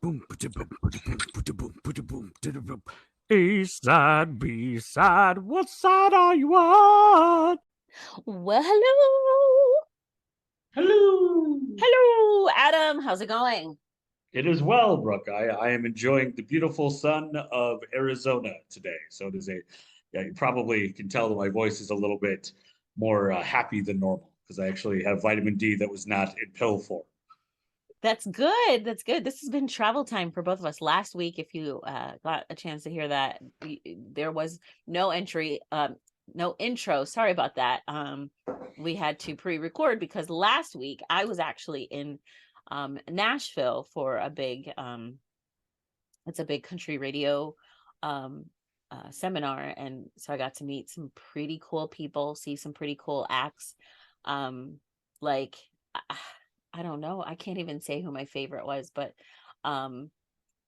A side, B side, what side are you on? Well, hello. Hello. Hello, Adam. How's it going? It is well, Brooke. I am enjoying the beautiful sun of Arizona today. So it is yeah, you probably can tell that my voice is a little bit more happy than normal because I actually have vitamin D that was not in pill form. That's good. That's good. This has been travel time for both of us. Last week, if you got a chance to hear that, there was no entry, no intro. Sorry about that. We had to pre-record because last week I was actually in Nashville for a big it's a big country radio um seminar, and so I got to meet some pretty cool people, see some pretty cool acts. um like I, I don't know, I can't even say who my favorite was, but um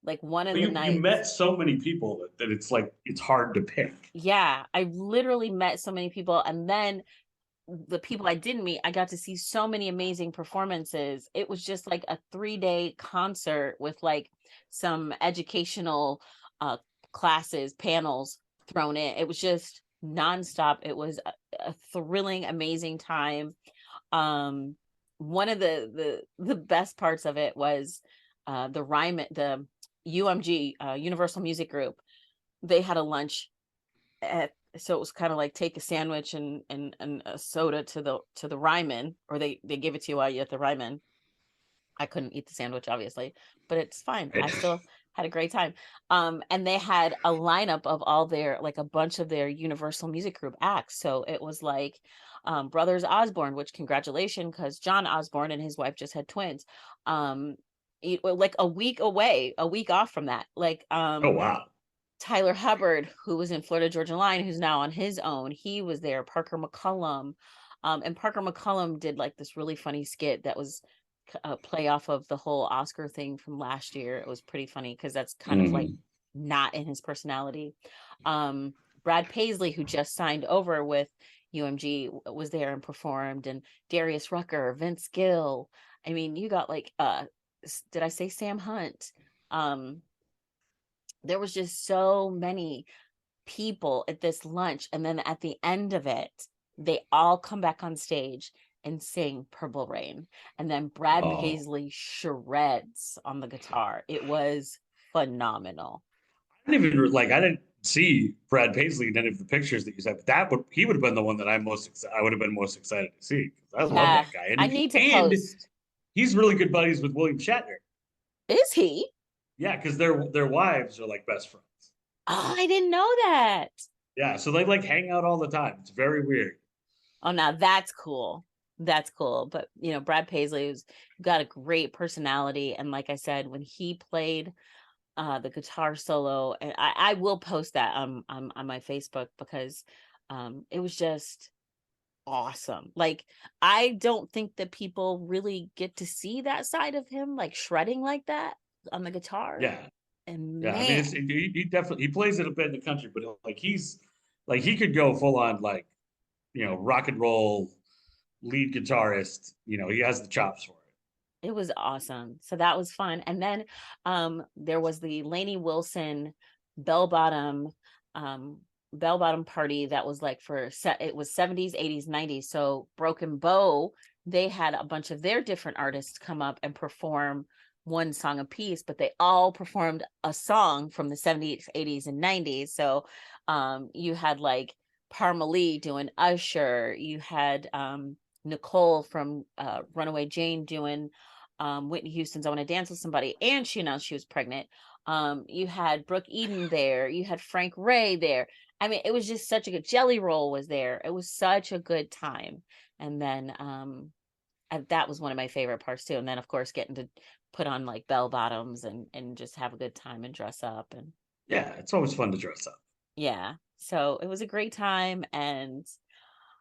like one of But the you nights, met so many people that it's like it's hard to pick. yeah, I literally met so many people, and then the people I didn't meet, I got to see so many amazing performances. It was just like a 3-day concert with like some educational uh classes, panels thrown in. It was just nonstop. It was a thrilling, amazing time. Um One of the best parts of it was the UMG, Universal Music Group. They had a lunch at, so it was kind of like take a sandwich and a soda to the Ryman, or they give it to you while you're at the Ryman. I couldn't eat the sandwich, obviously, but it's fine. I Right? still had a great time. And they had a lineup of all their, like a bunch of their Universal Music Group acts. So it was like Brothers Osborne, which congratulations, because John Osborne and his wife just had twins. Um, like a week away, a week off from that. Like Oh wow. Tyler Hubbard, who was in Florida Georgia Line, who's now on his own, he was there. Parker McCullum, and Parker McCullum did like this really funny skit that was a play off of the whole Oscar thing from last year. It was pretty funny because that's kind of like Mhm. not in his personality. Um, Brad Paisley, who just signed over with UMG, was there and performed, and Darius Rucker, Vince Gill. I mean, you got like did I say Sam Hunt? Um, there was just so many people at this lunch, and then at the end of it they all come back on stage and sing Purple Rain, and then Brad Oh, Paisley shreds on the guitar. It was phenomenal. I didn't even like. I didn't see Brad Paisley in any of the pictures that you said, but he would have been the one that I would have been most excited to see because I love Yeah, that guy, I need to and post. he's really good buddies with William Shatner. Is he? Yeah, because their wives are like best friends. Oh, I didn't know that. Yeah, so they like hang out all the time. It's very weird. Oh, now that's cool. That's cool. But Brad Paisley has got a great personality, and like I said, when he played the guitar solo, and I will post that on my Facebook, because it was just awesome. Like, I don't think that people really get to see that side of him, like shredding like that on the guitar. Yeah, And yeah. I mean, man, he definitely he plays it a bit in the country, but like he could go full on like rock and roll lead guitarist. He has the chops for it. it was awesome. So that was fun. And then there was the Lainey Wilson bell bottom um bell bottom party that was like for set, it was 70s, 80s, 90s. So Broken Bow, they had a bunch of their different artists come up and perform one song a piece, but they all performed a song from the 70s, 80s, and 90s. So you had like Parmalee doing Usher, you had Nicole from Runaway Jane doing Whitney Houston's I Want to Dance with Somebody, and she announced she was pregnant. You had Brooke Eden there, you had Frank Ray there. I mean, it was just such a good, Jelly Roll was there. It was such a good time. And then that was one of my favorite parts too. And then of course getting to put on like bell bottoms and just have a good time and dress up, and Yeah, it's always fun to dress up. yeah. So it was a great time, and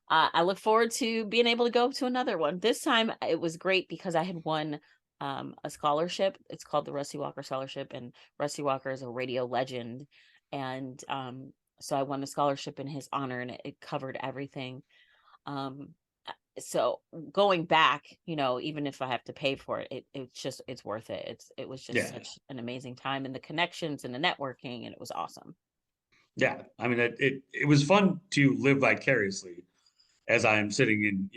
I look forward to being able to go to another one. This time it was great because I had won a scholarship. It's called the Rusty Walker Scholarship, and Rusty Walker is a radio legend. And so I won the scholarship in his honor, and it covered everything. Um, so going back, even if I have to pay for it, it's worth it. It was just Yeah. such an amazing time, and the connections and the networking, and it was awesome. Yeah. I mean, it was fun to live vicariously as I am sitting in,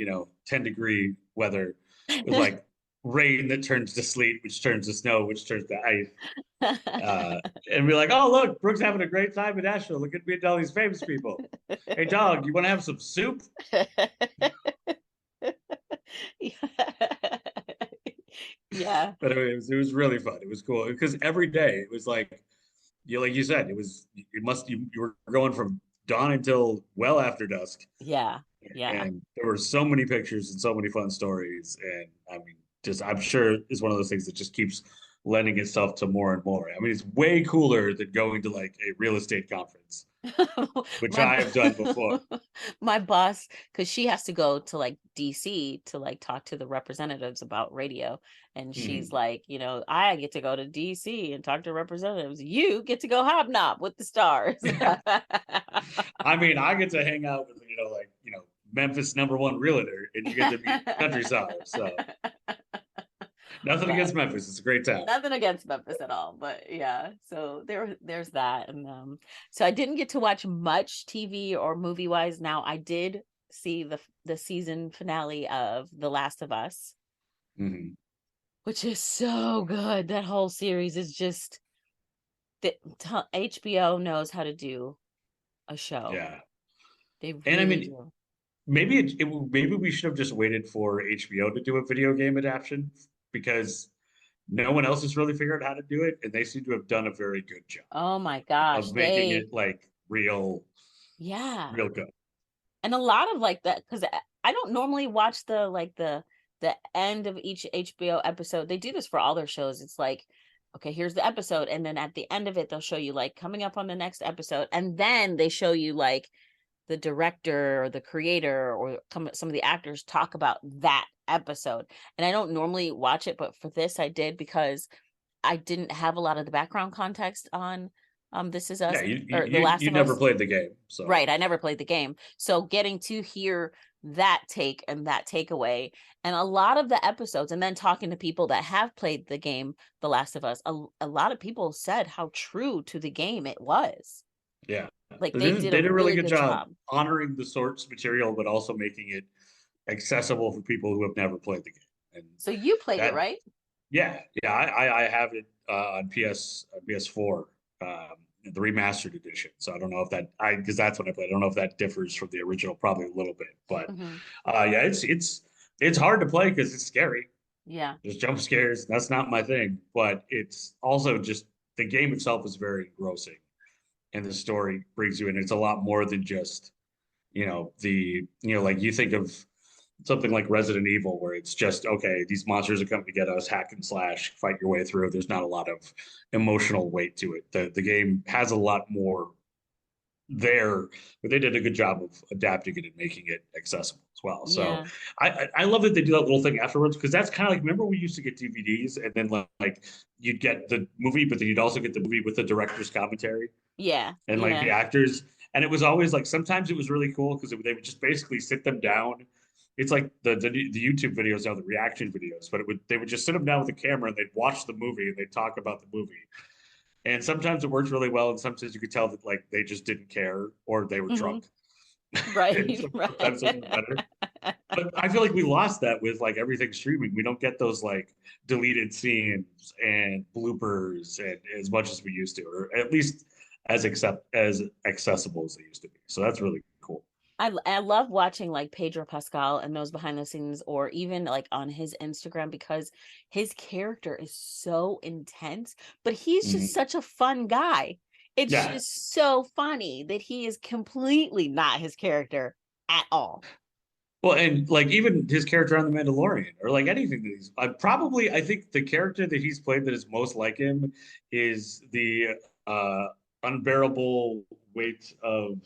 10-degree weather with like rain that turns to sleet, which turns to snow, which turns to ice. Uh, and be like, oh, look, Brooke's having a great time in Nashville. Look at me and all these famous people. Hey, dog, you want to have some soup? Yeah. But it was really fun. It was cool because every day it was like you said, you were going from dawn until well after dusk. Yeah. Yeah. And there were so many pictures and so many fun stories. And I mean, just I'm sure it's one of those things that just keeps lending itself to more and more. I mean, it's way cooler than going to like a real estate conference, which my I've done before. my boss, because she has to go to like DC to like talk to the representatives about radio, and she's Mhm. like, I get to go to DC and talk to representatives, you get to go hobnob with the stars. Yeah. I mean, I get to hang out with, Memphis #1 realtor and you get to meet country stars. So nothing Yeah, against Memphis. It's a great town. nothing against Memphis at all, but yeah, so there's that. And so I didn't get to watch much TV or movie wise. Now I did see the season finale of The Last of Us, Mhm. which is so good. That whole series is just the HBO knows how to do a show. Yeah. They And I really mean, do. maybe we should have just waited for HBO to do a video game adaptation because no one else has really figured out how to do it, and they seem to have done a very good job Oh my gosh, of making they it like real, yeah. real good. And a lot of like that, because I don't normally watch the end of each HBO episode. They do this for all their shows. It's like, okay, here's the episode, and then at the end of it, they'll show you like coming up on the next episode, and then they show you like the director or the creator or some of the actors talk about that episode. And I don't normally watch it, but for this I did, because I didn't have a lot of the background context on This Is Yeah, Us you or The you Last you of never Us. played the game, so Right, I never played the game. So getting to hear that take and that takeaway, and a lot of the episodes, and then talking to people that have played the game, The Last of Us, a lot of people said how true to the game it was. yeah. Like They they did, did they a did a really really good good job job. honoring the source material, but also making it accessible for people who have never played the game. And So you played it, that, right? yeah, I have it on PS4, the remastered edition. So I don't know if that I because that's what I played. I don't know if that differs from the original, probably a little bit, but Hmm. yeah, it's hard to play because it's scary. Yeah. There's jump scares. That's not my thing, but it's also just the game itself is very engrossing, and the story brings you in. It's a lot more than just like you think of something like Resident Evil, where it's just okay, these monsters are coming to get us, hack and slash, fight your way through. There's not a lot of emotional weight to it. The game has a lot more there, but they did a good job of adapting it and making it accessible as well. So Yeah. I love that they do that little thing afterwards because that's kind of like remember we used to get DVDs and then like you'd get the movie, but then you'd also get the movie with the director's commentary Yeah. and like the Yeah. actors. And it was always like sometimes it was really cool because they would just basically sit them down. It's like the YouTube videos now, the reaction videos, but they would just sit them down with the camera and they'd watch the movie and they'd talk about the movie. And sometimes it worked really well, and sometimes you could tell that like they just didn't care or they were Hmm. drunk. And Right. sometimes it was Right. better. But I feel like we lost that with like everything streaming. We don't get those like deleted scenes and bloopers and as much as we used to, or at least as accessible as they used to be. So that's really cool. I love watching like Pedro Pascal and those behind the scenes, or even like on his Instagram, because his character is so intense, but he's just Mhm. such a fun guy. It's Yeah. just so funny that he is completely not his character at all. Well, and like even his character on The Mandalorian, or like anything that he's I think the character that he's played that is most like him is the uh unbearable weight of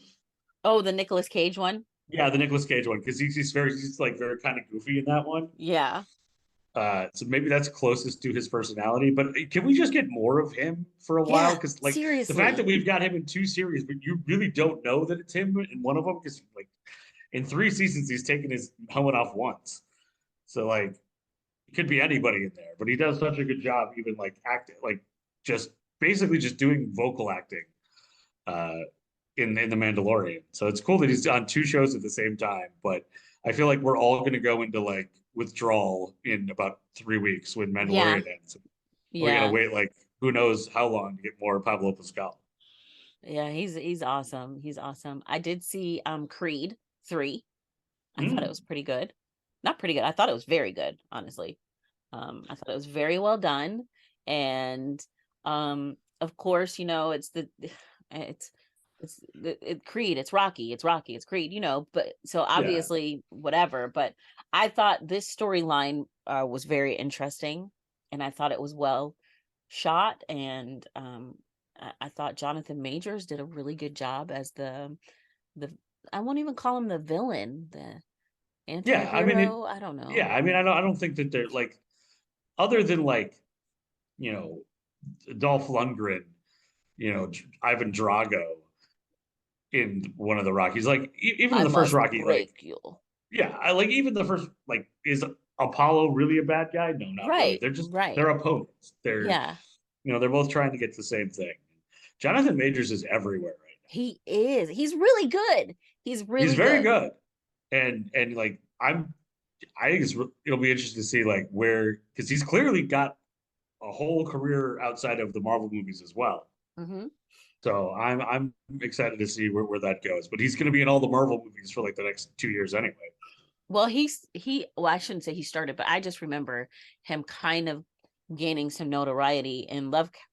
Oh, the Nicolas Cage one? yeah, the Nicolas Cage one, because he's like very kind of goofy in that one. Yeah. So maybe that's closest to his personality. But can we just get more of him for a while? Yeah, Because like the fact that seriously. we've got him in two series, but you really don't know that it's him in one of them because like in 3 seasons he's taken his helmet off once. So like it could be anybody in there, but he does such a good job, even like acting, like just basically just doing vocal acting uh, in the Mandalorian. So it's cool that he's on 2 shows at the same time. But I feel like we're all going to go into like withdrawal in about 3 weeks when Yeah, Mandalorian ends. We're gonna yeah, wait like who knows how long to get more Pablo Pascal. yeah. He's awesome. He's awesome. I did see Creed 3. I thought it Mm, was pretty good. Not pretty good. I thought it was very good, honestly. I thought it was very well done. And of course, it's the it's Creed, it's Rocky, it's Creed, but so yeah, obviously whatever, but I thought this storyline was very interesting, and I thought it was well shot, and I thought Jonathan Majors did a really good job as the I won't even call him the villain, the yeah. I mean, anti-hero. I don't yeah. know. I mean, I don't think that they're like other than like you know Dolph Lundgren, Ivan Drago in one of the Rockies. Like even in I the first must Rocky, like break you. yeah, I like even the first like is Apollo really a bad guy? No, not really. Right, They're right. opponents. Yeah, They're both trying to get the same thing. Jonathan Majors is everywhere right now. he is. He's really good. He's He's really very good. good, and like I think it'll be interesting to see like where because he's clearly got a whole career outside of the Marvel movies as well. Hmm. So I'm excited to see where that goes. But he's going to be in all the Marvel movies for like the next 2 years anyway. Well, well, I shouldn't say he started, but I just remember him kind of gaining some notoriety in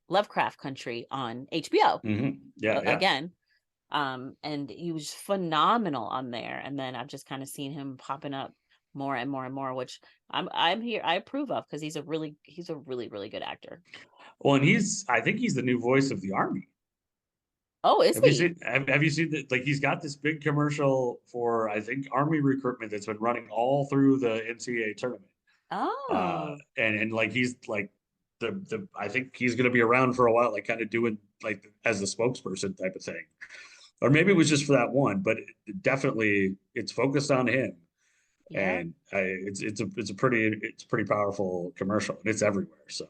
Lovecraft Country on HBO Yeah, yeah. again. And he was phenomenal on there. And then I've just kind of seen him popping up more and more and more, which I'm here I approve of, because he's a really, really good actor. Well, and I think he's the new voice of the Army. Oh, is he? Have you seen that? Like he's got this big commercial for I think Army recruitment that's been running all through the NCAA tournament. Oh, And like he's like the I think he's going to be around for a while, like kind of doing like as the spokesperson type of thing, or maybe it was just for that one, but definitely it's focused on him, yeah. and it's a pretty powerful commercial, and it's everywhere. So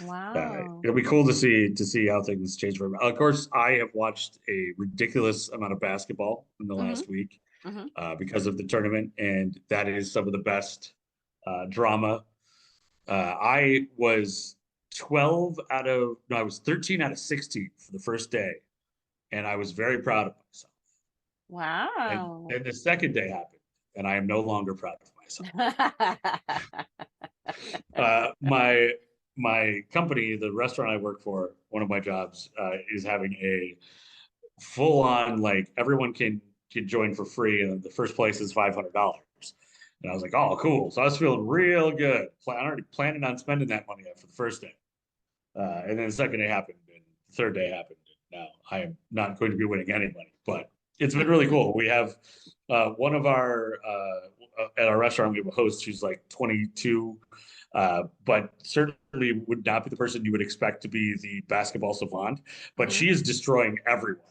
Wow. it'll be cool to see how things change for him. Of course, I have watched a ridiculous amount of basketball in the Hmm. last week Hmm. because of the tournament, and that is some of the best drama. I was 12 out of no, I was 13 out of 16 for the first day, and I was very proud of myself. And Wow. then the second day happened, and I am no longer proud of myself. My company, the restaurant I work for, one of my jobs is having a full on like everyone can join for free, and the first place is $500. And I was like, oh, cool. So I was feeling real good. I already planning on spending that money after the first day. And then the second day happened, and the third day happened. And now I am not going to be winning any money, but it's been really cool. We have one of our at our restaurant. We have a host who's like 22, but certainly would not be the person you would expect to be the basketball savant. But Hmm. she is destroying everyone.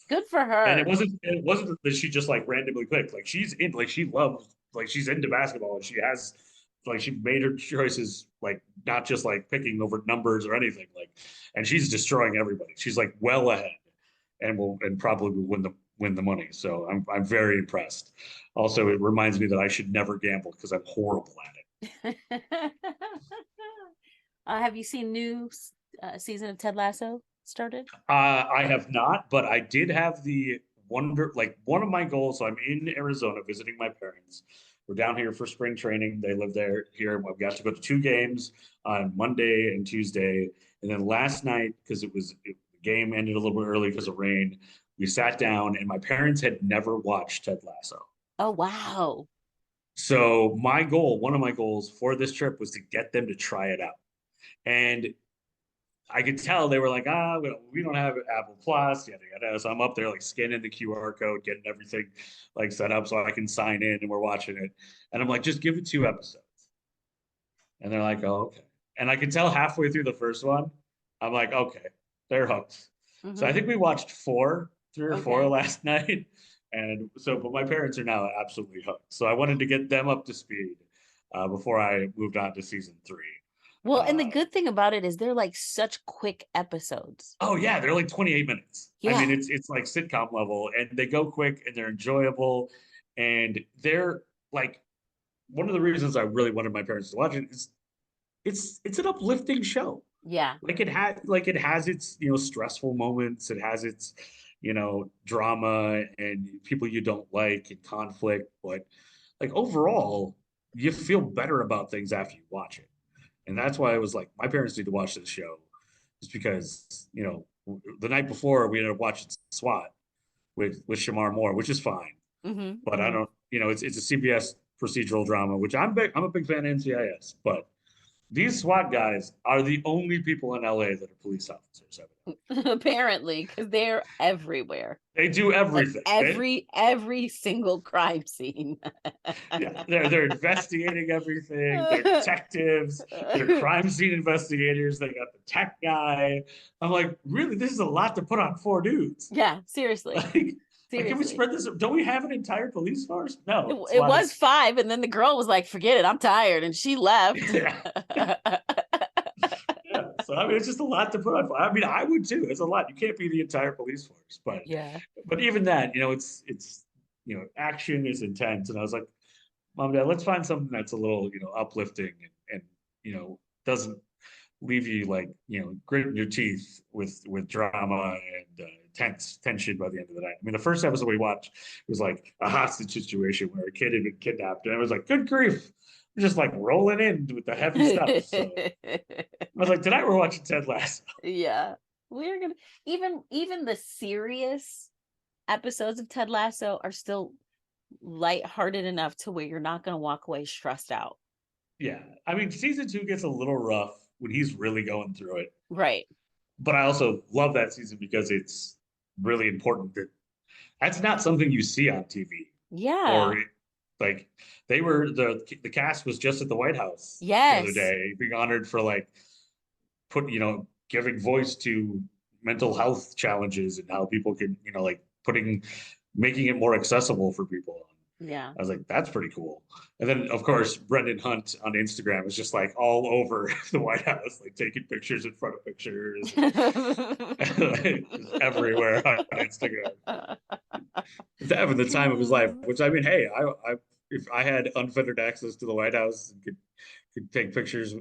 Good for And it her. wasn't it wasn't that she just like randomly clicked. Like she's in like she loves like she's into basketball and she has like she made her choices like not just like picking over numbers or anything like and she's destroying everybody. She's like well ahead and will and probably will win the money. So I'm very impressed. Also, it reminds me that I should never gamble because I'm horrible at it. Have you seen new season of Ted Lasso started? I have not, but I did have the wonder, like one of my goals. So I'm in Arizona visiting my parents. We're down here for spring training. They live there here. We got to go to 2 games on Monday and Tuesday. And then last night, because the game ended a little bit early because of rain, we sat down and my parents had never watched Ted Lasso. Oh, wow. So one of my goals for this trip was to get them to try it out. And I could tell they were like, we don't have Apple Plus, yada yada. So I'm up there like scanning the QR code, getting everything like set up so I can sign in, and we're watching it. And I'm like, just give it 2 episodes. And they're like, oh, okay. And I could tell halfway through the first one, I'm like, okay, they're hooked. So I Hmm. think we watched 3 or 4 Okay. last night. And so, but my parents are now absolutely hooked. So I wanted to get them up to speed before I moved on to season 3. Well, and the Uh, good thing about it is they're like such quick episodes. oh yeah, they're like 28 minutes. I mean, Yeah. it's like sitcom level, and they go quick and they're enjoyable, and they're like one of the reasons I really wanted my parents to watch it is it's an uplifting show. Yeah. Like it has its stressful moments. It has its drama and people you don't like and conflict, but like overall, you feel better about things after you watch it. And that's why I was like, my parents need to watch this show, just because the night before we ended up watching SWAT with Shamar Moore, which is fine, Mm-hmm, but I mm-hmm. don't, it's a CBS procedural drama, which I'm a big fan of NCIS, but these SWAT guys are the only people in LA that are police officers. Apparently, because they're everywhere. They do Like everything. every single crime scene. Yeah, they're investigating everything. They're detectives. They're crime scene investigators. They got the tech guy. I'm like, really, this is a lot to put on 4 dudes. Yeah, seriously. Can we Seriously. spread this? Don't we have an entire police force? It, No, it's a it lot of. was 5, and then the girl was like, forget it, I'm tired, and she left. Yeah, yeah. So I mean, it's just a lot to put on. I mean, I would too. It's a lot. You can't be the entire police force, Yeah. but even that, it's action is intense, and I was like, Mom, Dad, let's find something that's a little uplifting and doesn't leave you like gritting your teeth with drama and tension by the end of the night. I mean, the first episode we watched was like a hostage situation where a kid had been kidnapped, and I was like, good grief. We're just like rolling in with the heavy stuff. So I was like, tonight we're watching Ted Lasso. Yeah. We're gonna even the serious episodes of Ted Lasso are still lighthearted enough to where you're not gonna walk away stressed out. Yeah. I mean, season 2 gets a little rough when he's really going through it. Right. But I also love that season because it's really important that that's not something you see on TV. Yeah. Or like the cast was just at the White House the other Yes. day being honored for like giving voice to mental health challenges and how people can like making it more accessible for people. Yeah. I was like, that's pretty cool. And then, of course, Brendan Hunt on Instagram is just like all over the White House, like taking pictures in front of pictures, just everywhere on Instagram. He's having the time of his life. Which I mean, hey, I if I had unfettered access to the White House and could take pictures,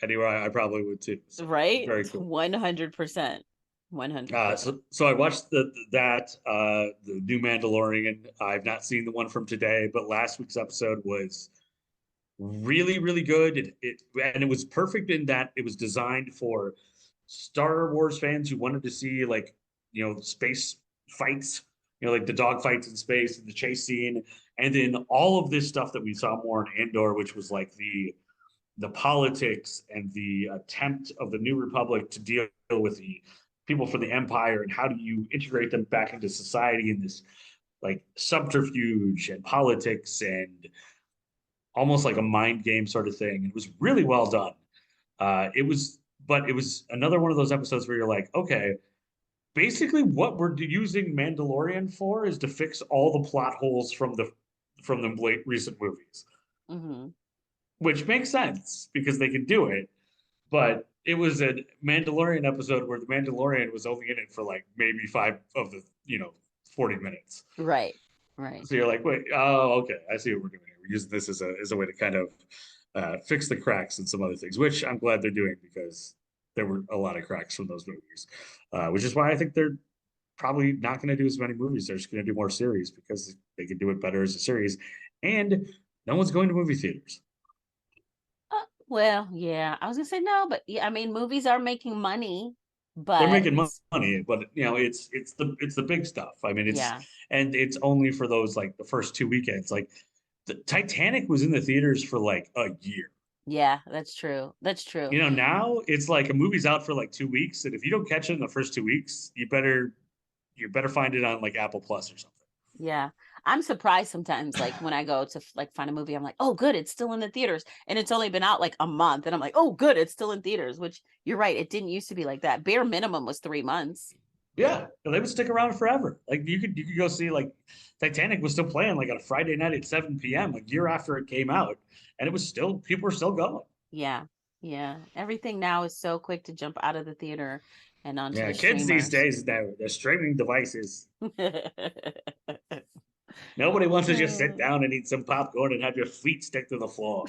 anywhere, I probably would too. So Right? very cool. 100%. 100%. So I watched the new Mandalorian. I've not seen the one from today, but last week's episode was really, really good. It was perfect in that it was designed for Star Wars fans who wanted to see like space fights, like the dog fights in space and the chase scene, and then all of this stuff that we saw more in Andor, which was like the politics and the attempt of the New Republic to deal with the people from the Empire and how do you integrate them back into society in this like subterfuge and politics and almost like a mind game sort of thing. It was really well done. But it was another one of those episodes where you're like, okay, basically what we're using Mandalorian for is to fix all the plot holes from the late recent movies, Mm-hmm. which makes sense because they can do it. But it was a Mandalorian episode where the Mandalorian was only in it for like maybe 5 of the 40 minutes. Right. Right. So you're like, wait, oh, okay, I see what we're doing here. We're using this as a way to kind of fix the cracks and some other things, which I'm glad they're doing because there were a lot of cracks from those movies, which is why I think they're probably not going to do as many movies. They're just going to do more series because they can do it better as a series, and no one's going to movie theaters. Well, yeah, I was gonna say no, but yeah, I mean, movies are making money, They're but making money, but it's the big stuff. I mean, yeah, it's only for those like the first 2 weekends. Like the Titanic was in the theaters for like a year. yeah, that's true. That's true. Now it's like a movie's out for like 2 weeks, and if you don't catch it in the first 2 weeks, you better find it on like Apple Plus or something. Yeah. I'm surprised sometimes, like when I go to like find a movie, I'm like, oh, good, it's still in the theaters. And it's only been out like a month. And I'm like, oh, good, it's still in theaters, which you're right. It didn't used to be like that. Bare minimum was 3 months. Yeah, they would stick around forever. Like you could go see like Titanic was still playing like on a Friday night at 7 p.m. a year after it came out, and it was still people were still going. Yeah. Yeah. Everything now is so quick to jump out of the theater and onto Yeah, the kids these streamers. days, they're streaming devices. Nobody wants to just sit down and eat some popcorn and have your feet stick to the floor.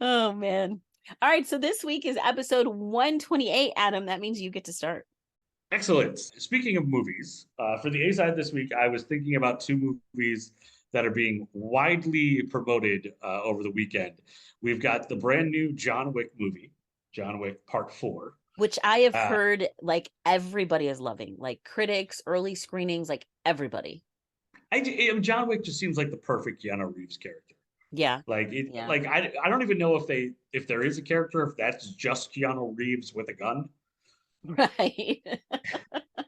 Oh man. All right, so this week is episode 128, Adam. That means you get to start. Excellent. Speaking of movies, for the A side this week, I was thinking about two movies that are being widely promoted over the weekend. We've got the brand new John Wick movie, John Wick Part 4. Which I have Uh, heard like everybody is loving, like critics, early screenings, like everybody. John Wick just seems like the perfect Keanu Reeves character. Yeah. Like it, Yeah. like I don't even know if there is a character if that's just Keanu Reeves with a gun, Right.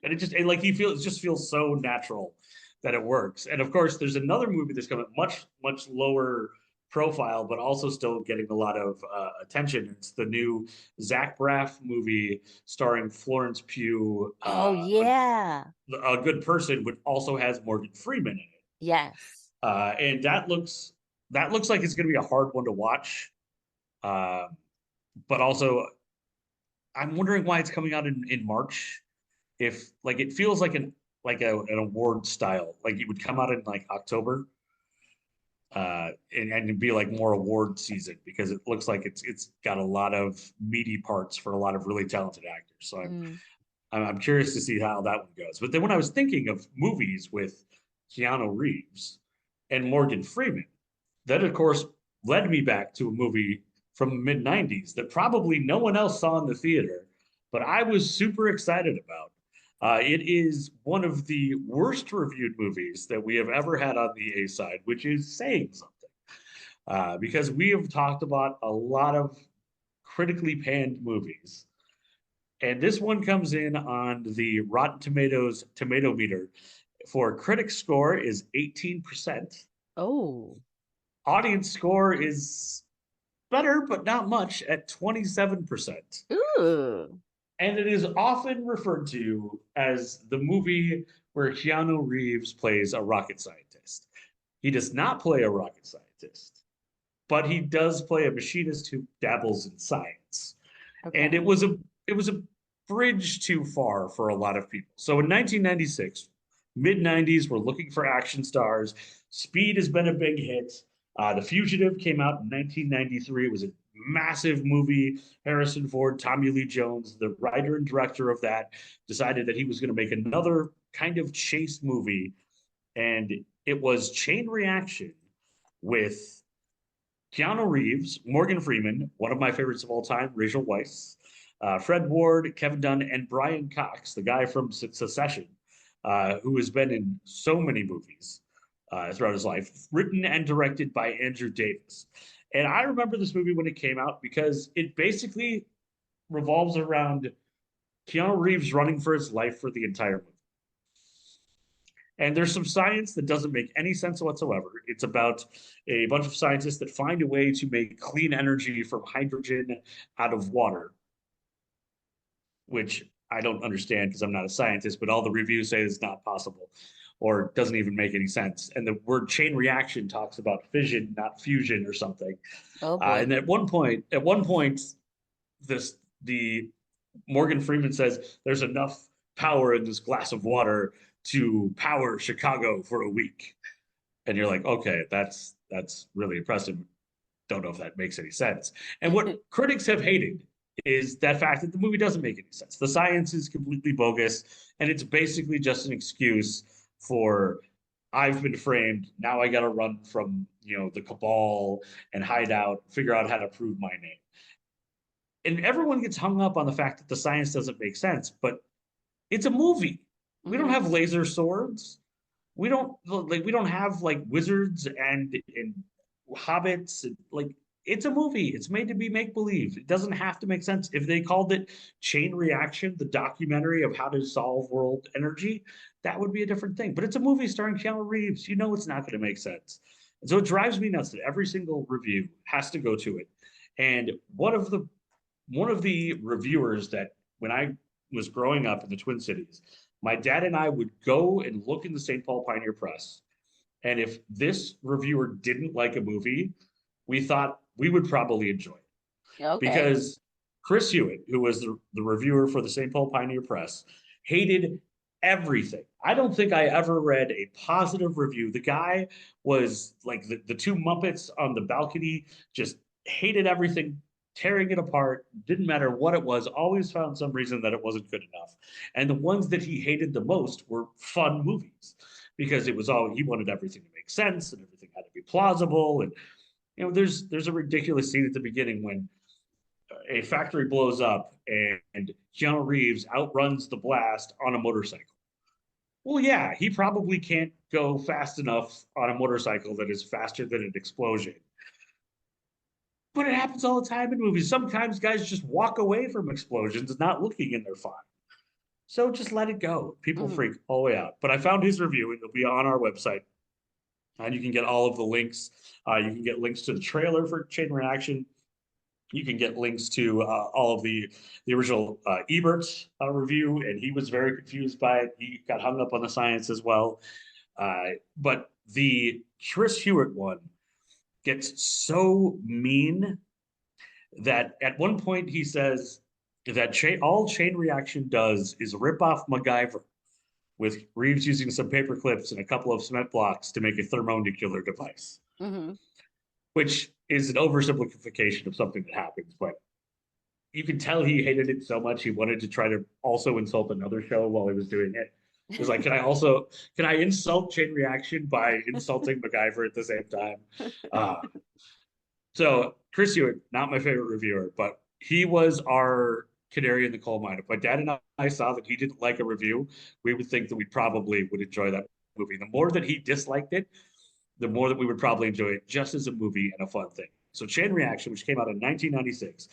and like it just feels so natural that it works. And of course, there's another movie that's coming much lower profile, but also still getting a lot of attention. It's the new Zach Braff movie starring Florence Pugh, Oh yeah. a good person, but also has Morgan Freeman in it. Yes. And that looks like it's going to be a hard one to watch. Uh, but also, I'm wondering why it's coming out in March. If like it feels like an award style, like it would come out in like October, and it'd be like more award season because it looks like it's got a lot of meaty parts for a lot of really talented actors. So Mm. I'm curious to see how that one goes. But then when I was thinking of movies with Keanu Reeves and Morgan Freeman, that of course led me back to a movie from the mid 90s that probably no one else saw in the theater, but I was super excited about. It is one of the worst reviewed movies that we have ever had on the A side, which is saying something. Because we have talked about a lot of critically panned movies. And this one comes in on the Rotten Tomatoes tomato meter for critic score is 18%. Oh. Audience score is better, but not much at 27%. Ooh. And it is often referred to as the movie where Keanu Reeves plays a rocket scientist. He does not play a rocket scientist, but he does play a machinist who dabbles in science. And Okay. it was a bridge too far for a lot of people. So in 1996, mid 90s, we're looking for action stars. Speed has been a big hit. The Fugitive came out in 1993. It was a massive movie. Harrison Ford, Tommy Lee Jones, the writer and director of that, decided that he was going to make another kind of chase movie. And it was Chain Reaction with Keanu Reeves, Morgan Freeman, one of my favorites of all time, Rachel Weisz, Fred Ward, Kevin Dunn, and Brian Cox, the guy from Succession, who has been in so many movies throughout his life, written and directed by Andrew Davis. And I remember this movie when it came out because it basically revolves around Keanu Reeves running for his life for the entire movie. And there's some science that doesn't make any sense whatsoever. It's about a bunch of scientists that find a way to make clean energy from hydrogen out of water, which I don't understand because I'm not a scientist, but all the reviews say it's not possible or doesn't even make any sense. And the word chain reaction talks about fission, not fusion or something. Oh boy. And at one point, the Morgan Freeman says there's enough power in this glass of water to power Chicago for a week. And you're like, okay, that's really impressive. Don't know if that makes any sense. And what critics have hated is that fact that the movie doesn't make any sense. The science is completely bogus, and it's basically just an excuse for I've been framed. Now I got to run from the cabal and hide out, figure out how to prove my name. And everyone gets hung up on the fact that the science doesn't make sense, but it's a movie. We don't Mhm. have laser swords. We don't have like wizards and hobbits. Like it's a movie. It's made to be make believe. It doesn't have to make sense. If they called it Chain Reaction, the documentary of how to solve world energy, that would be a different thing. But it's a movie starring Keanu Reeves. You know it's not going to make sense. And so it drives me nuts that every single review has to go to it. And one of the reviewers that when I was growing up in the Twin Cities, my dad and I would go and look in the St. Paul Pioneer Press. And if this reviewer didn't like a movie, we thought we would probably enjoy it Okay. because Chris Hewitt, who was the reviewer for the St. Paul Pioneer Press, hated everything. I don't think I ever read a positive review. The guy was like the two Muppets on the balcony, just hated everything, tearing it apart. Didn't matter what it was, always found some reason that it wasn't good enough. And the ones that he hated the most were fun movies because it was all he wanted everything to make sense and everything had to be plausible. And there's a ridiculous scene at the beginning when a factory blows up and Keanu Reeves outruns the blast on a motorcycle. Well, yeah, he probably can't go fast enough on a motorcycle that is faster than an explosion. But it happens all the time in movies. Sometimes guys just walk away from explosions not looking and they're fine. So just let it go. People Mhm. freak all the way out. But I found his review and it'll be on our website. And you can get all of the links. You can get links to the trailer for Chain Reaction. You can get links to all of the original Ebert review, and he was very confused by it. He got hung up on the science as well. But the Chris Hewitt one gets so mean that at one point he says that all Chain Reaction does is rip off MacGyver with Reeves using some paper clips and a couple of cement blocks to make a thermonuclear device, Mhm. which is an oversimplification of something that happens, but you can tell he hated it so much he wanted to try to also insult another show while he was doing it. It was like, can I insult Chain Reaction by insulting MacGyver at the same time? Uh, so Chris Hewitt, not my favorite reviewer, but he was our canary in the coal mine. If my dad and I saw that he didn't like a review, we would think that we probably would enjoy that movie. The more that he disliked it, the more that we would probably enjoy it just as a movie and a fun thing. So Chain Reaction, which came out in 1996,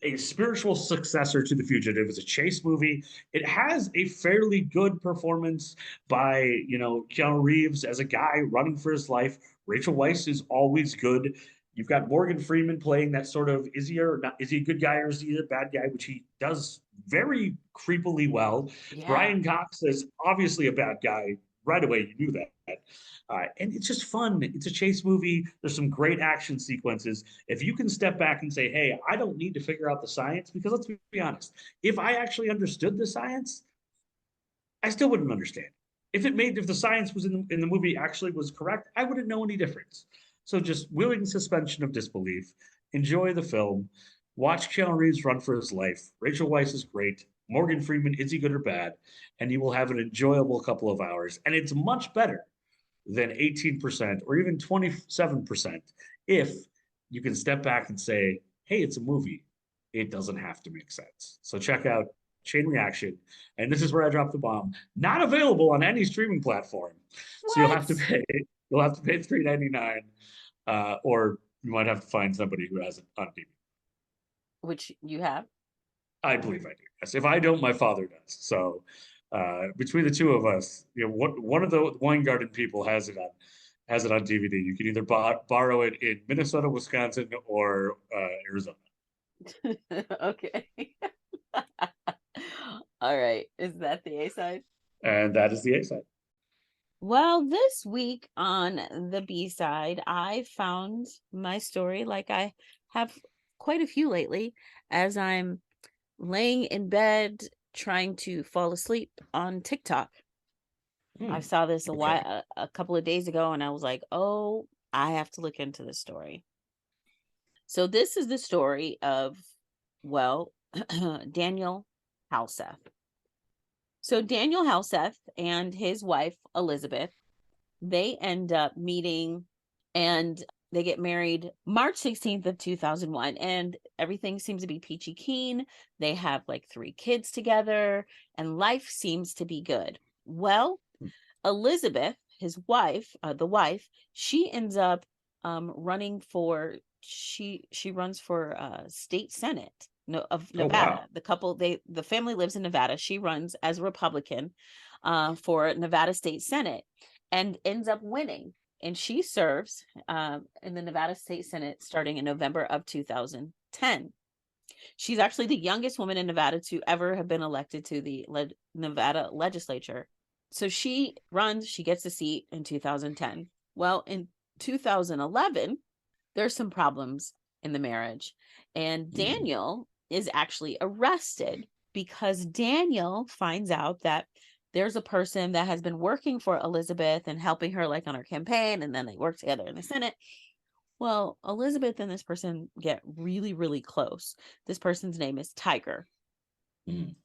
a spiritual successor to The Fugitive. It's a chase movie. It has a fairly good performance by, Keanu Reeves as a guy running for his life. Rachel Weisz is always good. You've got Morgan Freeman playing that sort of is he a good guy or is he a bad guy, which he does very creepily well. Yeah. Brian Cox is obviously a bad guy. Right away, you knew that. And it's just fun. It's a chase movie. There's some great action sequences. If you can step back and say, hey, I don't need to figure out the science, because let's be honest, if I actually understood the science, I still wouldn't understand. If the science was in the movie actually was correct, I wouldn't know any difference. So just willing suspension of disbelief. Enjoy the film. Watch Keanu Reeves run for his life. Rachel Weisz is great. Morgan Freeman, is he good or bad? And you will have an enjoyable couple of hours. And it's much better than 18% or even 27% if you can step back and say, hey, it's a movie. It doesn't have to make sense. So check out Chain Reaction. And this is where I drop the bomb. Not available on any streaming platform. So What? you'll have to pay $3.99, or you might have to find somebody who has it on DVD. Which you have? I believe I do. Yes. If I don't, my father does. So between the two of us, one of the Weingarten people has it on DVD. You can either borrow it in Minnesota, Wisconsin, or Arizona. Okay. All right. Is that the A side? And that is the A side. Well, this week on the B side, I found my story like I have quite a few lately as I'm laying in bed trying to fall asleep on TikTok. I saw this Okay. a couple of days ago and I was like, "Oh, I have to look into this story." So this is the story of, well, Daniel Halseth. So Daniel Halseth and his wife Elizabeth, they end up meeting and they get married March 16th of 2001, and everything seems to be peachy keen. They have like 3 kids together and life seems to be good. Well, Elizabeth, his wife, the wife, she ends up running for she runs for state senate of Oh wow. Nevada. The family lives in Nevada. She runs as a Republican for Nevada State Senate and ends up winning. And she serves in the Nevada State Senate starting in November of 2010. She's actually the youngest woman in Nevada to ever have been elected to the Nevada legislature. So she runs, she gets a seat in 2010. Well, in 2011, there's some problems in the marriage, and Daniel is actually arrested because Daniel finds out that there's a person that has been working for Elizabeth and helping her like on her campaign, and then they work together in the Senate. Well, Elizabeth and this person get really, really close. This person's name is Tiger. Mm.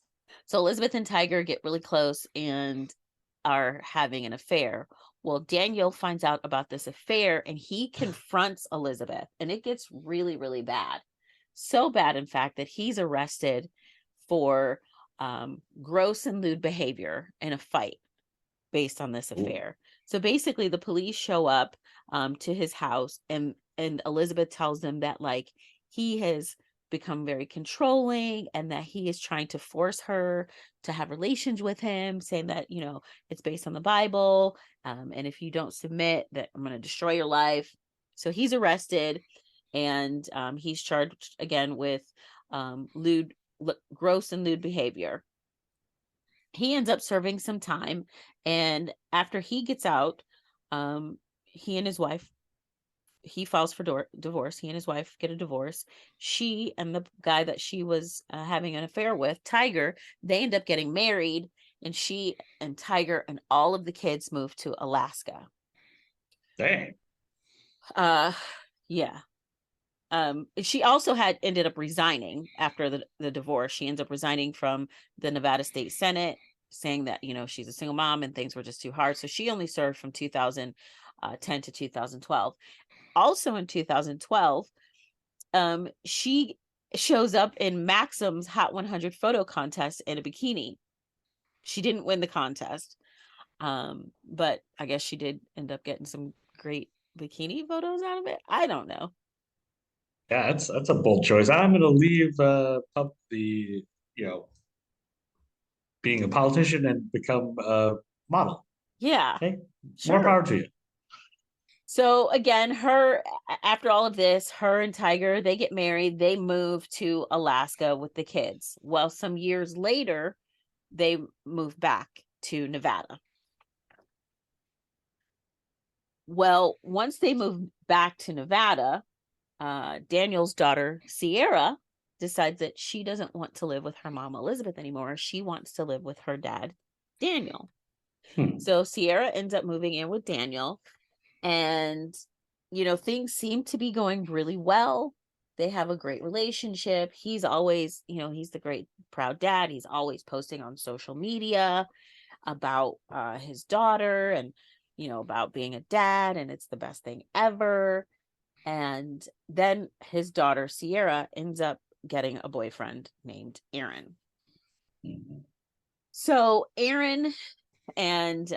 So Elizabeth and Tiger get really close and are having an affair. Well, Daniel finds out about this affair and he confronts Elizabeth, and it gets really, really bad. So bad, in fact, that he's arrested for gross and lewd behavior in a fight based on this affair. So basically, the police show up to his house, and Elizabeth tells them that like he has become very controlling and that he is trying to force her to have relations with him, saying that, you know, it's based on the Bible, and if you don't submit, that I'm going to destroy your life. So he's arrested, and he's charged again with gross and lewd behavior. He ends up serving some time, and after he gets out, he and his wife, he files for divorce. He and his wife get a divorce. She and the guy that she was having an affair with, Tiger, they end up getting married, and she and Tiger and all of the kids moved to Alaska. Dang. Yeah. She also had ended up resigning after the divorce. She ends up resigning from the Nevada State Senate, saying that, you know, she's a single mom and things were just too hard. So she only served from 2010 to 2012. Also in 2012, she shows up in Maxim's Hot 100 photo contest in a bikini. She didn't win the contest, but I guess she did end up getting some great bikini photos out of it. I don't know. Yeah, that's a bold choice. I'm gonna leave the you know being a politician and become a model. Yeah, Hey, more sure. power to you. So again, after all of this, her and Tiger, they get married, they move to Alaska with the kids. Well, some years later, they move back to Nevada. Well, once they moved back to Nevada, Daniel's daughter, Sierra, decides that she doesn't want to live with her mom, Elizabeth, anymore. She wants to live with her dad, Daniel. So Sierra ends up moving in with Daniel, and, you know, things seem to be going really well. They have a great relationship. He's always, you know, he's the great proud dad. He's always posting on social media about his daughter, and, you know, about being a dad, and it's the best thing ever. And then his daughter Sierra ends up getting a boyfriend named Aaron. So Aaron, and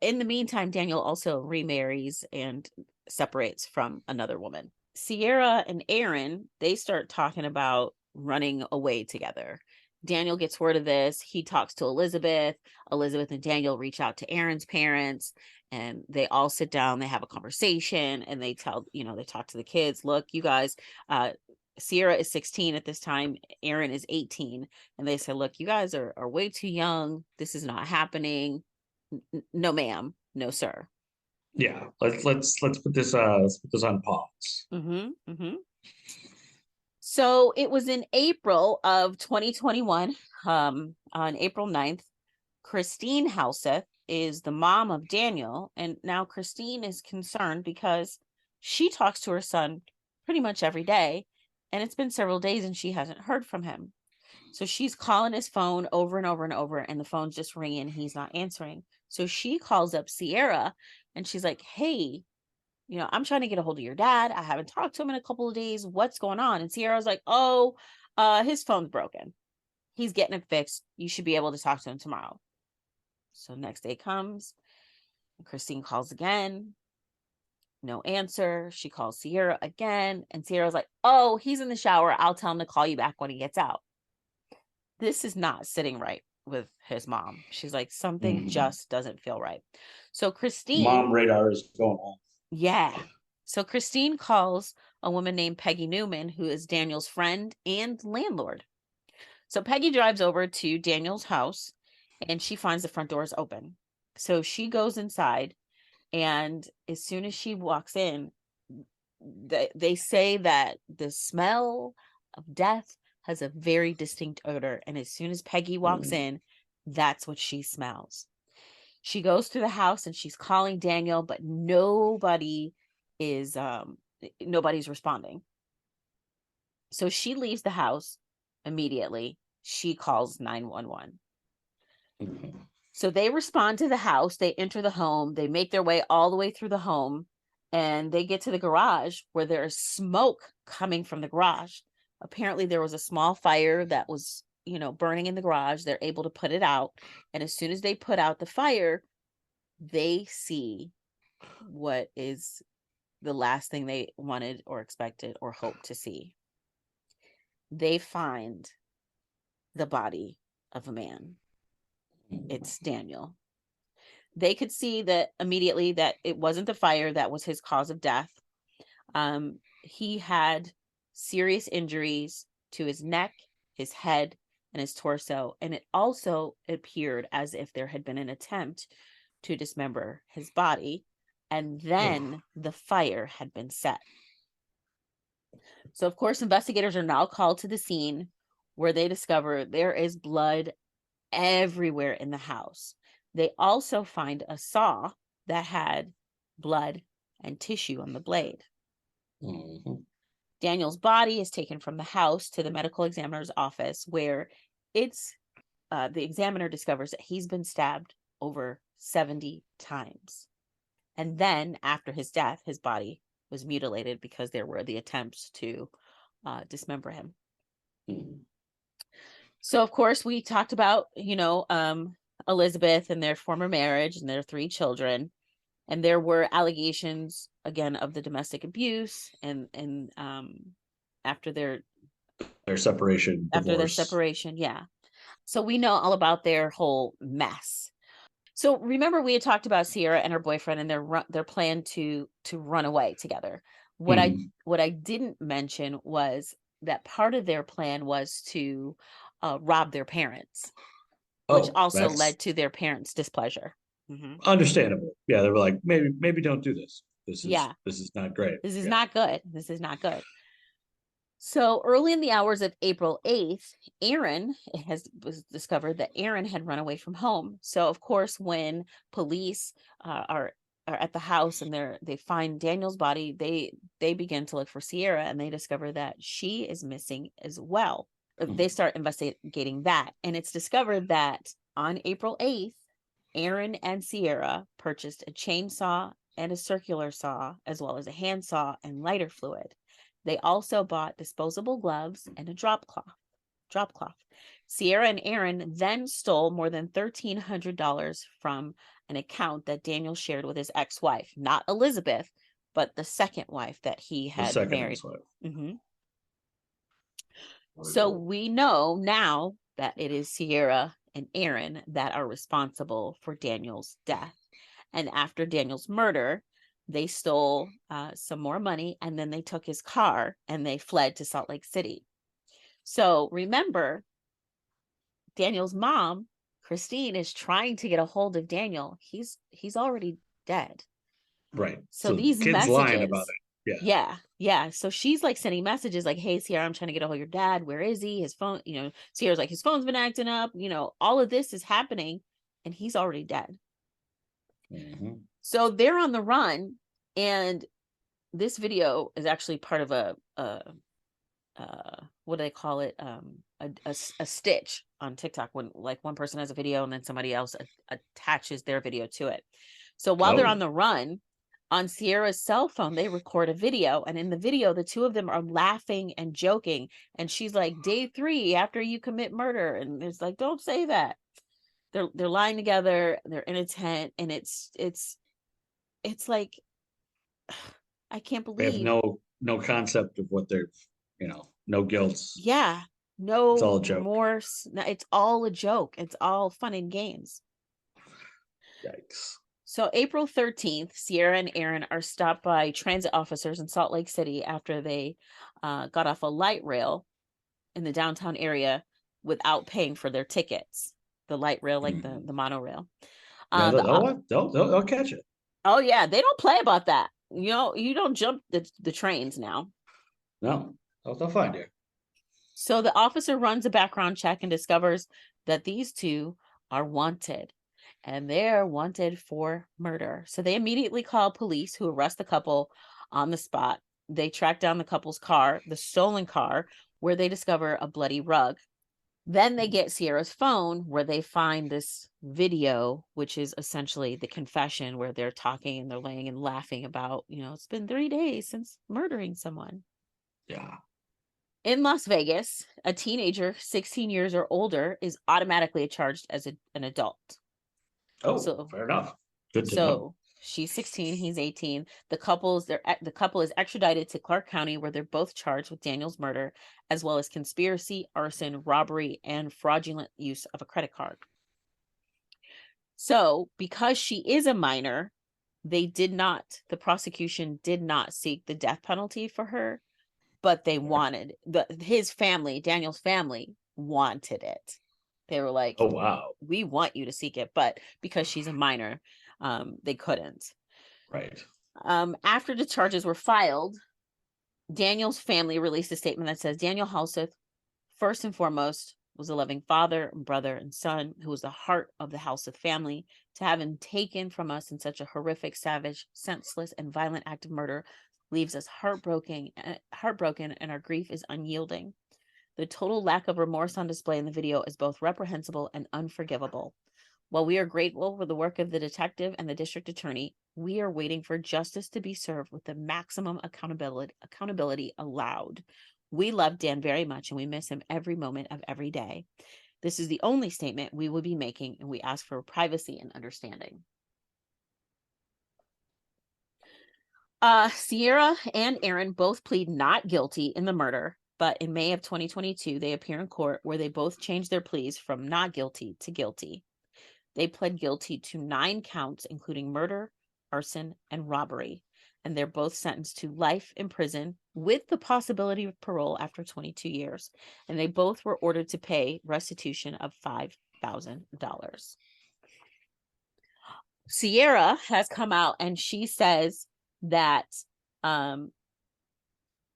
in the meantime, Daniel also remarries and separates from another woman. Sierra and Aaron, they start talking about running away together. Daniel gets word of this. He talks to Elizabeth. Elizabeth and Daniel reach out to Aaron's parents, and they all sit down. They have a conversation, and they tell, you know, they talk to the kids. Look, you guys, Sierra is 16 at this time. Aaron is 18. And they say, look, you guys are way too young. This is not happening. No, ma'am. No, sir. Yeah, let's put this on pause. So it was in April of 2021, on April 9th, Christine Houseth is the mom of Daniel. And now Christine is concerned because she talks to her son pretty much every day. And it's been several days and she hasn't heard from him. So she's calling his phone over and over and over, and the phone's just ringing. He's not answering. So she calls up Sierra and she's like, hey, you know, I'm trying to get a hold of your dad. I haven't talked to him in a couple of days. What's going on? And Sierra's like, oh, his phone's broken. He's getting it fixed. You should be able to talk to him tomorrow. So next day comes, Christine calls again. No answer. She calls Sierra again, and Sierra's like, oh, he's in the shower. I'll tell him to call you back when he gets out. This is not sitting right with his mom. She's like, something just doesn't feel right. So Christine, Mom radar is going off. yeah. So Christine calls a woman named Peggy Newman, who is Daniel's friend and landlord. So Peggy drives over to Daniel's house and she finds the front doors open. So she goes inside, and as soon as she walks in, they say that the smell of death has a very distinct odor. And as soon as Peggy walks in, that's what she smells. She goes through the house and she's calling Daniel, but nobody's responding. So she leaves the house immediately. She calls 911. So they respond to the house, they enter the home, they make their way all the way through the home, and they get to the garage where there is smoke coming from the garage. Apparently there was a small fire that was, burning in the garage. They're able to put it out. And as soon as they put out the fire, they see what is the last thing they wanted or expected or hoped to see. They find the body of a man. It's Daniel. They could see that immediately that it wasn't the fire that was his cause of death. He had serious injuries to his neck, his head, and his torso. And it also appeared as if there had been an attempt to dismember his body. And then the fire had been set. So, of course, investigators are now called to the scene, where they discover there is blood everywhere in the house. They also find a saw that had blood and tissue on the blade. Daniel's body is taken from the house to the medical examiner's office, where the examiner discovers that he's been stabbed over 70 times. And then after his death, his body was mutilated because there were the attempts to dismember him. So, of course, we talked about, Elizabeth and their former marriage and their 3 children. And there were allegations, again, of the domestic abuse and after their separation, after their divorce. separation. Yeah. So we know all about their whole mess. So remember, we had talked about Sierra and her boyfriend and their plan to run away together. What I didn't mention was that part of their plan was to rob their parents, which also led to their parents' displeasure. Understandable. Yeah, they were like, maybe don't do this. This is not great. This is not good. This is not good. So early in the hours of April 8th, was discovered that Aaron had run away from home. So, of course, when police are at the house and they find Daniel's body, they begin to look for Sierra, and they discover that she is missing as well. They start investigating that, and it's discovered that on April 8th, Aaron and Sierra purchased a chainsaw and a circular saw, as well as a handsaw and lighter fluid. They also bought disposable gloves and a drop cloth. Sierra and Aaron then stole more than $1,300 from an account that Daniel shared with his ex-wife, not Elizabeth, but the second wife that he had married. So we know now that it is Sierra and Aaron that are responsible for Daniel's death. And after Daniel's murder, they stole some more money, and then they took his car and they fled to Salt Lake City. So remember, Daniel's mom, Christine, is trying to get a hold of Daniel. He's already dead. Right. So these kids messages, lying about it. Yeah. So she's like sending messages like, "Hey, Sierra, I'm trying to get a hold of your dad. Where is he? His phone, Sierra's like, his phone's been acting up. All of this is happening, and he's already dead." So they're on the run, and this video is actually part of a what do they call it? A stitch on TikTok, when like one person has a video and then somebody else attaches their video to it. So while they're on the run, on Sierra's cell phone, they record a video, and in the video, the two of them are laughing and joking. And she's like, "Day 3 after you commit murder," and it's like, "Don't say that." They're lying together. They're in a tent, and it's like, I can't believe they have no concept of what they're, no guilt. Yeah, no, it's all a joke. Remorse. It's all a joke. It's all fun and games. Yikes. So April 13th, Sierra and Aaron are stopped by transit officers in Salt Lake City after they got off a light rail in the downtown area without paying for their tickets. The light rail, like Mhm. the monorail. Yeah, The they'll catch it. Oh yeah, they don't play about that. You know, you don't jump the trains now. No, they'll find you. So the officer runs a background check and discovers that these two are wanted, and they're wanted for murder. So they immediately call police, who arrest the couple on the spot. They track down the couple's car, the stolen car, where they discover a bloody rug. Then they get Sierra's phone, where they find this video, which is essentially the confession, where they're talking and they're laying and laughing about, it's been 3 days since murdering someone. Yeah. In Las Vegas, a teenager 16 years or older is automatically charged as an adult. Oh, So fair enough. Good to know. so she's 16, he's 18. The couple is extradited to Clark County, where they're both charged with Daniel's murder, as well as conspiracy, arson, robbery, and fraudulent use of a credit card. So, because she is a minor, the prosecution did not seek the death penalty for her, but they wanted his family, Daniel's family wanted it. They were like, Oh, wow. we want you to seek it, but because she's a minor, they couldn't. Right. After the charges were filed, Daniel's family released a statement that says Daniel Halseth, first and foremost, was a loving father, brother, and son who was the heart of the Halseth family. To have him taken from us in such a horrific, savage, senseless, and violent act of murder leaves us heartbroken, and our grief is unyielding. The total lack of remorse on display in the video is both reprehensible and unforgivable. While we are grateful for the work of the detective and the district attorney, we are waiting for justice to be served with the maximum accountability allowed. We love Dan very much and we miss him every moment of every day. This is the only statement we will be making, and we ask for privacy and understanding. Sierra and Aaron both plead not guilty in the murder, but in May of 2022, they appear in court where they both changed their pleas from not guilty to guilty. They pled guilty to 9 counts, including murder, arson, and robbery, and they're both sentenced to life in prison with the possibility of parole after 22 years. And they both were ordered to pay restitution of $5,000. Sierra has come out and she says that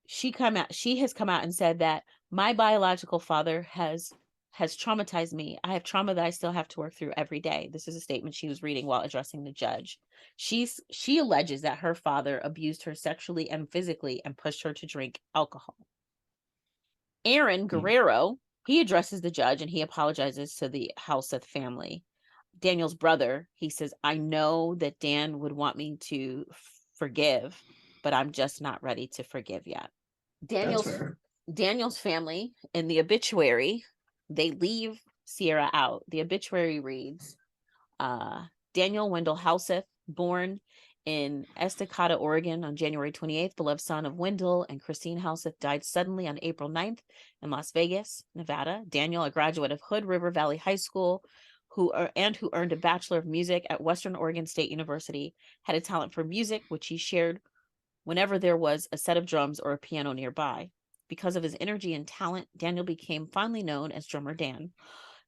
she has come out and said that my biological father has traumatized me. I have trauma that I still have to work through every day. This is a statement she was reading while addressing the judge. She alleges that her father abused her sexually and physically and pushed her to drink alcohol. Aaron Guerrero, he addresses the judge and he apologizes to the Halseth family. Daniel's brother, he says, I know that Dan would want me to forgive, but I'm just not ready to forgive yet. That's fair. Daniel's family, in the obituary, they leave Sierra out. The obituary reads, Daniel Wendell Halseth, born in Estacada, Oregon on January 28th, beloved son of Wendell and Christine Halseth, died suddenly on April 9th in Las Vegas, Nevada. Daniel, a graduate of Hood River Valley High School, who earned a Bachelor of Music at Western Oregon State University, had a talent for music, which he shared whenever there was a set of drums or a piano nearby. Because of his energy and talent, Daniel became fondly known as Drummer Dan.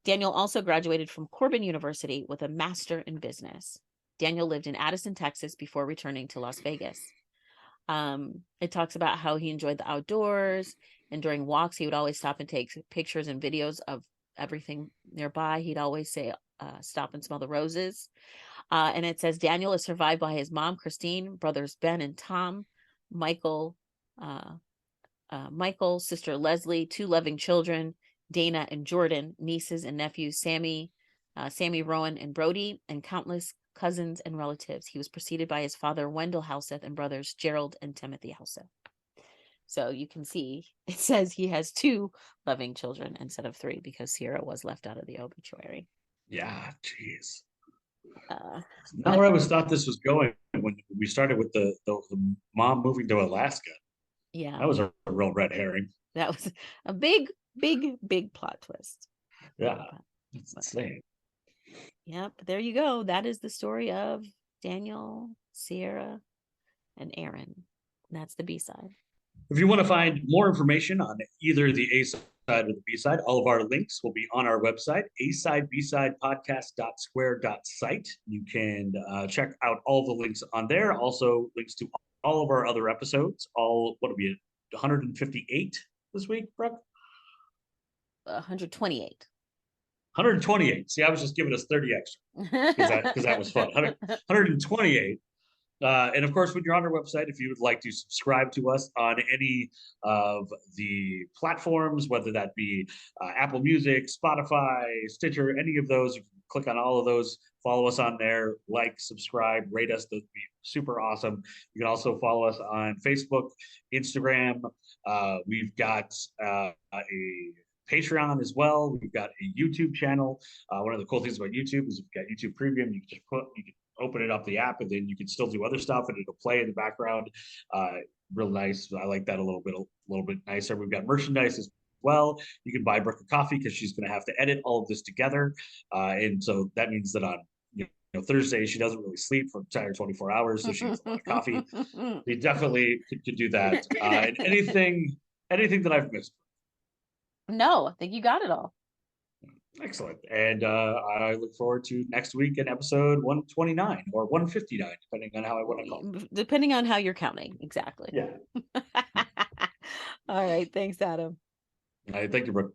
Daniel also graduated from Corbin University with a master in business. Daniel lived in Addison, Texas before returning to Las Vegas. It talks about how he enjoyed the outdoors, and during walks, he would always stop and take pictures and videos of everything nearby. He'd always say, stop and smell the roses. And it says Daniel is survived by his mom, Christine, brothers Ben and Tom, Michael, sister Leslie, 2 loving children, Dana and Jordan, nieces and nephews, Sammy, Rowan, and Brody, and countless cousins and relatives. He was preceded by his father, Wendell Halseth, and brothers Gerald and Timothy Halseth. So you can see it says he has 2 loving children instead of 3 because Sierra was left out of the obituary. Yeah, jeez. Not But where I was thought this was going when we started with the mom moving to Alaska. yeah, That was a real red herring. that was a big, big, big plot twist. Yeah, it's insane. Yep, there you go. That is the story of Daniel, Sierra, and Aaron. And that's the B-side. If you want to find more information on either the A side or the B side, all of our links will be on our website, A side, B side podcast.square.site. You can check out all the links on there. Also, links to all of our other episodes. All, what will be 158 this week, Brooke? 128. 128. See, I was just giving us 30 extra because that was fun. 128. And of course, when you're on our website, if you would like to subscribe to us on any of the platforms, whether that be Apple Music, Spotify, Stitcher, any of those, you can click on all of those, follow us on there, like, subscribe, rate us. That'd be super awesome. You can also follow us on Facebook, Instagram. We've got a Patreon as well. We've got a YouTube channel. One of the cool things about YouTube is we've got YouTube Premium. You can just open it up the app, and then you can still do other stuff, and it'll play in the background. Real nice. I like that a little bit nicer. We've got merchandise as well. You can buy Brooke a coffee because she's going to have to edit all of this together, and so that means that on Thursday she doesn't really sleep for entire 24 hours, so she needs a lot of coffee. We definitely could do that. And anything that I've missed. No, I think you got it all. Excellent. And I look forward to next week in episode 129 or 159, depending on how I want to call it. Depending on how you're counting. Exactly. Yeah. All right. Thanks, Adam. Thank you, Brooke.